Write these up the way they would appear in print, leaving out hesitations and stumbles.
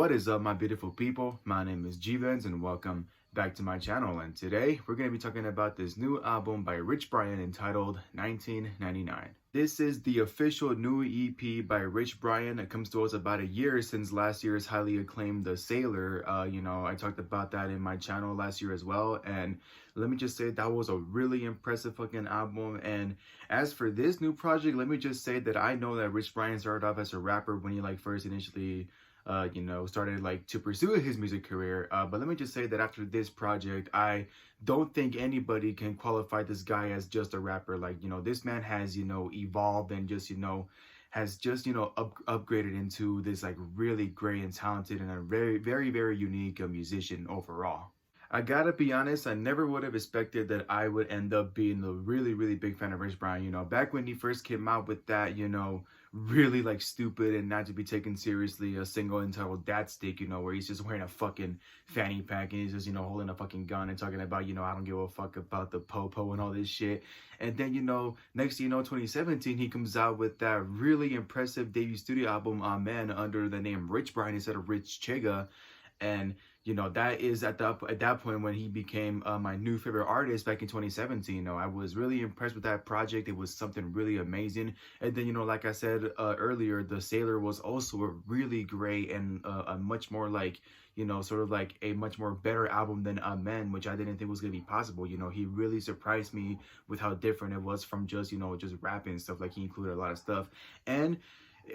What is up, my beautiful people? My name is G-Vans and welcome back to my channel. And today we're going to be talking about this new album by Rich Brian entitled 1999. This is the official new EP by Rich Brian. It comes to us about a year since last year's highly acclaimed The Sailor. I talked about that in my channel last year as well. And let me just say that was a really impressive fucking album. And as for this new project, let me just say that I know that Rich Brian started off as a rapper when he first initially started to pursue his music career. But let me just say that after this project, I don't think anybody can qualify this guy as just a rapper. This man has, evolved and has upgraded into this really great and talented and a very, very, very unique musician overall. I gotta be honest, I never would have expected that I would end up being a really, really big fan of Rich Brian. Back when he first came out with that, really stupid and not to be taken seriously, a single entitled Dat Stick, where he's just wearing a fucking fanny pack and he's just, holding a fucking gun and talking about, I don't give a fuck about the po-po and all this shit. And then, next thing 2017, he comes out with that really impressive debut studio album, Amen, under the name Rich Brian instead of Rich Chega. And that is at that point when he became my new favorite artist back in 2017. I was really impressed with that project. It was something really amazing. And then like I said earlier, The Sailor was also a really great and a much more a much more better album than Men, which I didn't think was gonna be possible. He really surprised me with how different it was from just just rapping and stuff. He included a lot of stuff. And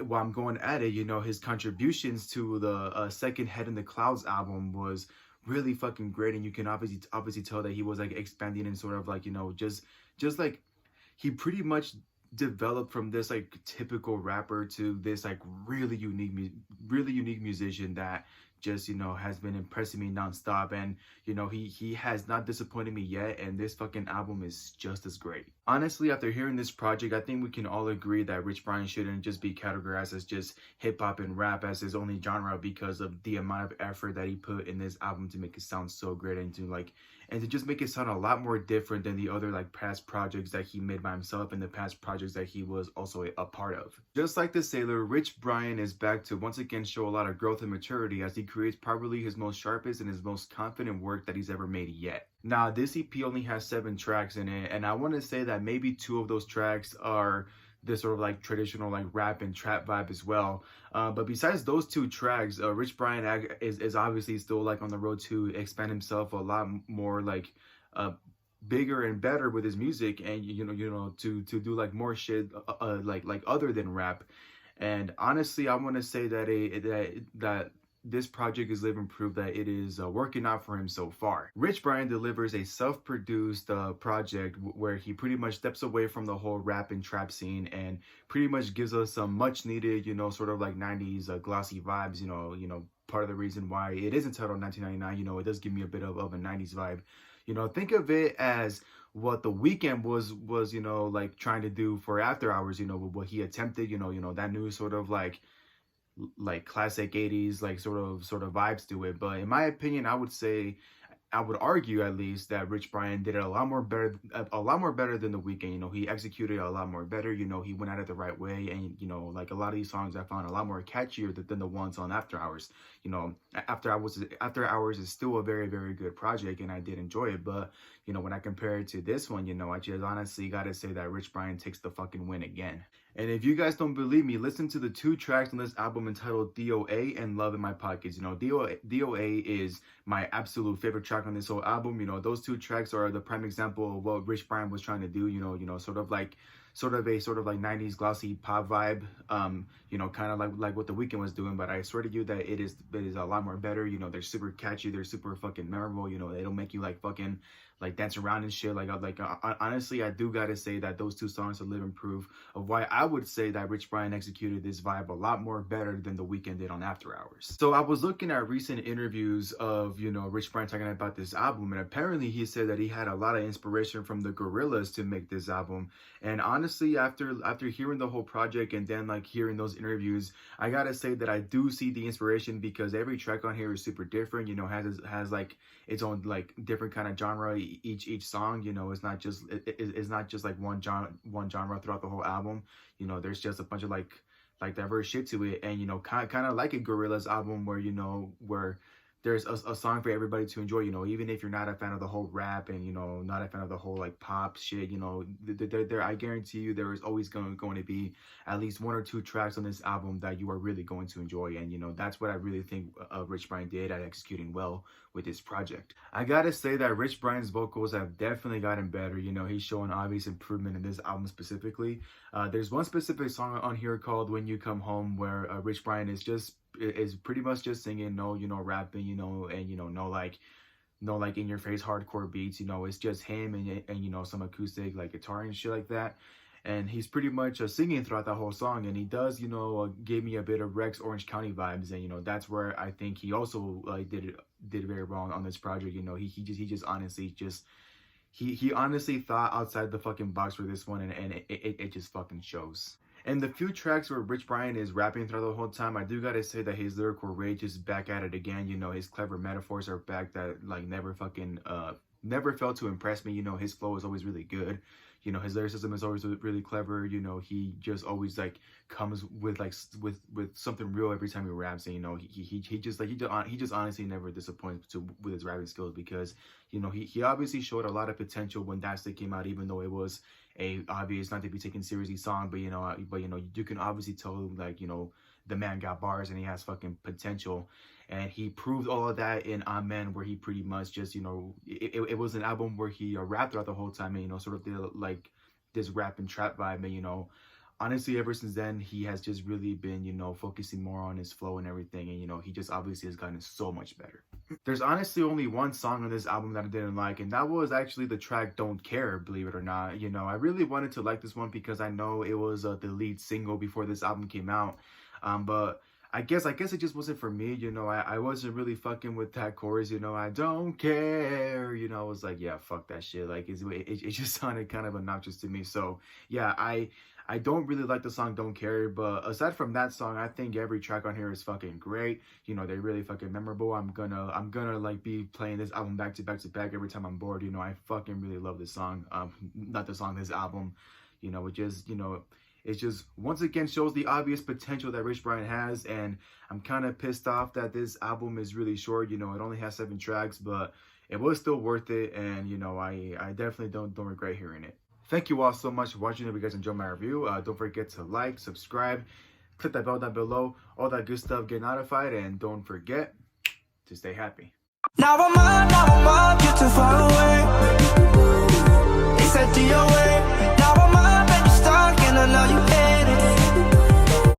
while I'm going at it, his contributions to the second Head in the Clouds album was really fucking great, and you can obviously tell that he was expanding and sort of just he pretty much developed from this typical rapper to this really unique musician that just has been impressing me nonstop. And he has not disappointed me yet, and this fucking album is just as great. Honestly, after hearing this project, I think we can all agree that Rich Brian shouldn't just be categorized as just hip-hop and rap as his only genre, because of the amount of effort that he put in this album to make it sound so great and to just make it sound a lot more different than the other past projects that he made by himself and the past projects that he was also a part of. Just like The Sailor, Rich Brian is back to once again show a lot of growth and maturity as he creates probably his most sharpest and his most confident work that he's ever made yet. Now, this EP only has 7 tracks in it, and I want to say that maybe 2 of those tracks are this sort of traditional rap and trap vibe as well. But besides those 2 tracks, Rich Brian is obviously still on the road to expand himself a lot more bigger and better with his music, and to do more shit other than rap. And honestly, I want to say that this project is living proof that it is working out for him so far. Rich Brian delivers a self-produced project where he pretty much steps away from the whole rap and trap scene and pretty much gives us some much needed, sort of 90s glossy vibes. Part of the reason why it is entitled 1999, it does give me a bit of a 90s vibe. Think of it as what The Weeknd was trying to do for After Hours, what he attempted, that new sort of classic 80s sort of vibes to it. But in my opinion, I would argue at least that Rich Brian did it a lot more better than The Weeknd. He executed it a lot more better. He went at it the right way, and a lot of these songs I found a lot more catchier than the ones on After Hours. After Hours is still a very, very good project, and I did enjoy it. But when I compare it to this one, I just honestly gotta say that Rich Brian takes the fucking win again. And if you guys don't believe me, listen to the 2 tracks on this album entitled DOA and Love in My Pockets. DOA is my absolute favorite track on this whole album. Those 2 tracks are the prime example of what Rich Brian was trying to do. Sort of a 90s glossy pop vibe. Kind of like what The Weeknd was doing. But I swear to you that it is a lot more better. They're super catchy. They're super fucking memorable. They don't make you fucking dance around and shit. Honestly, I do gotta say that those 2 songs are living proof of why I would say that Rich Brian executed this vibe a lot more better than The Weeknd did on After Hours. So I was looking at recent interviews of Rich Brian talking about this album, and apparently he said that he had a lot of inspiration from the Gorillaz to make this album. And honestly, after hearing the whole project and then hearing those interviews, I gotta say that I do see the inspiration, because every track on here is super different. Has its own different kind of genre each song. It's not just one genre throughout the whole album. There's just a bunch of like diverse shit to it, and you know, kind of like a Gorillaz album where, you know, where there's a song for everybody to enjoy, you know, even if you're not a fan of the whole rap and, you know, not a fan of the whole like pop shit, you know, there I guarantee you there is always going to be at least 1 or 2 tracks on this album that you are really going to enjoy. And, you know, that's what I really think Rich Brian did at executing well with this project. I gotta say that Rich Brian's vocals have definitely gotten better. You know, he's showing obvious improvement in this album specifically. There's one specific song on here called When You Come Home where Rich Brian is pretty much just singing, no, you know, rapping, you know, and, you know, no like in your face hardcore beats, you know, it's just him and you know, some acoustic like guitar and shit like that. And he's pretty much singing throughout that whole song, and he does, you know, give me a bit of Rex Orange County vibes, and you know, that's where I think he also like did very well on this project. You know, he just honestly he honestly thought outside the fucking box for this one, and it just fucking shows. And the few tracks where Rich Brian is rapping throughout the whole time, I do gotta say that his lyrical rage is back at it again. You know, his clever metaphors are back that like never failed to impress me. You know, his flow is always really good. You know, his lyricism is always really clever. You know, he just always like comes with like with something real every time he raps. And you know, he just honestly never disappoints with his rapping skills, because you know, he obviously showed a lot of potential when That Stick came out, even though it was a obvious not to be taken seriously song. But you know, you can obviously tell, like, you know, the man got bars and he has fucking potential. And he proved all of that in Amen, where he pretty much just, you know, it was an album where he rapped throughout the whole time, and, you know, sort of did like this rap and trap vibe. And, you know, honestly, ever since then, he has just really been, you know, focusing more on his flow and everything. And, you know, he just obviously has gotten so much better. There's honestly only one song on this album that I didn't like, and that was actually the track Don't Care, believe it or not. You know, I really wanted to like this one because I know it was the lead single before this album came out. But I guess it just wasn't for me. You know, I wasn't really fucking with that chorus, you know, I don't care. You know, I was like, yeah, fuck that shit. Like, it just sounded kind of obnoxious to me. So, yeah, I don't really like the song Don't Care. But aside from that song, I think every track on here is fucking great. You know, they're really fucking memorable. I'm gonna like be playing this album back to back every time I'm bored. You know, I fucking really love this song. Not the song, this album. You know, it just, you know, it just once again shows the obvious potential that Rich Brian has, and I'm kind of pissed off that this album is really short. You know, it only has 7 tracks, but it was still worth it, and you know, I definitely don't regret hearing it. Thank you all so much for watching. If you guys enjoyed my review, don't forget to like, subscribe, click that bell down below, all that good stuff, get notified, and don't forget to stay happy. Now I'm up, you're too far away. They said DOA.